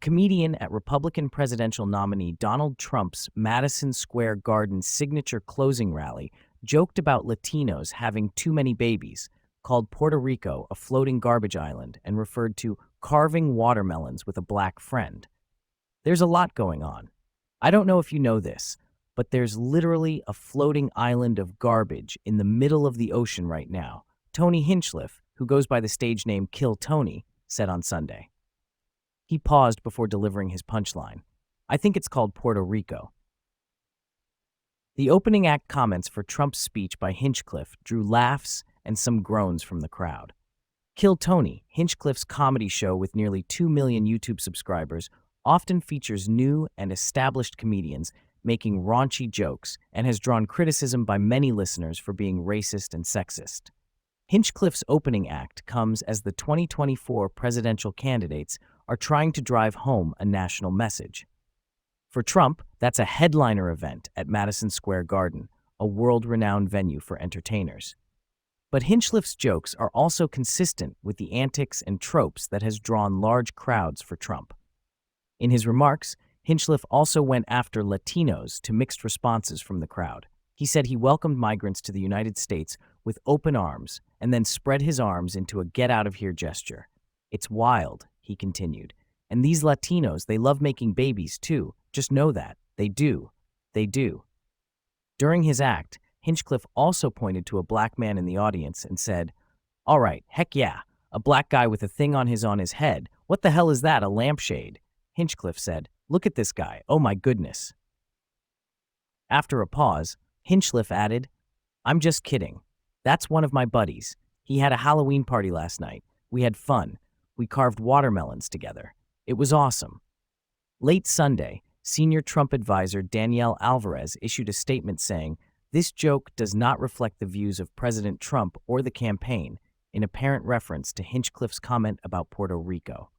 comedian at Republican presidential nominee Donald Trump's Madison Square Garden signature closing rally joked about Latinos having too many babies, called Puerto Rico a floating garbage island, and referred to carving watermelons with a black friend. There's a lot going on. I don't know if you know this, but there's literally a floating island of garbage in the middle of the ocean right now, Tony Hinchliffe, who goes by the stage name Kill Tony, said on Sunday. He paused before delivering his punchline. I think it's called Puerto Rico. The opening act comments for Trump's speech by Hinchcliffe drew laughs and some groans from the crowd. Kill Tony, Hinchcliffe's comedy show with nearly 2 million YouTube subscribers, often features new and established comedians making raunchy jokes and has drawn criticism by many listeners for being racist and sexist. Hinchcliffe's opening act comes as the 2024 presidential candidates are trying to drive home a national message. For Trump, that's a headliner event at Madison Square Garden, a world-renowned venue for entertainers. But Hinchlife's jokes are also consistent with the antics and tropes that has drawn large crowds for Trump. In his remarks, Hinchliffe also went after Latinos to mixed responses from the crowd. He said he welcomed migrants to the United States with open arms and then spread his arms into a get-out-of-here gesture. It's wild, he continued. And these Latinos, they love making babies too. Just know that. They do. They do. During his act, Hinchcliffe also pointed to a black man in the audience and said, "All right, heck yeah, a black guy with a thing on his head. What the hell is that, a lampshade?" Hinchcliffe said, "Look at this guy. Oh my goodness." After a pause, Hinchliffe added, "I'm just kidding. That's one of my buddies. He had a Halloween party last night. We had fun. We carved watermelons together. It was awesome." Late Sunday, senior Trump advisor Danielle Alvarez issued a statement saying, "This joke does not reflect the views of President Trump or the campaign," in apparent reference to Hinchcliffe's comment about Puerto Rico.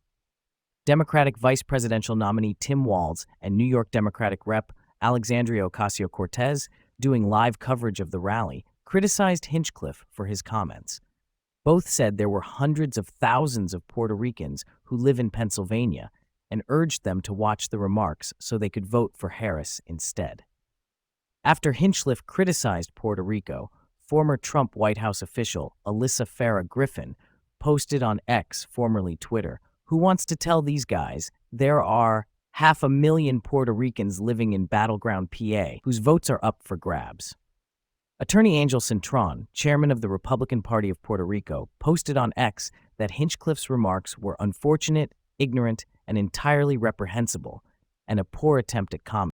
Democratic vice presidential nominee Tim Walz and New York Democratic Rep. Alexandria Ocasio-Cortez, doing live coverage of the rally, criticized Hinchcliffe for his comments. Both said there were hundreds of thousands of Puerto Ricans who live in Pennsylvania and urged them to watch the remarks so they could vote for Harris instead. After Hinchliffe criticized Puerto Rico, former Trump White House official Alyssa Farah Griffin posted on X, formerly Twitter, "Who wants to tell these guys there are 500,000 Puerto Ricans living in battleground PA whose votes are up for grabs?" Attorney Angel Cintron, chairman of the Republican Party of Puerto Rico, posted on X that Hinchcliffe's remarks were unfortunate, ignorant, and entirely reprehensible, and a poor attempt at comedy.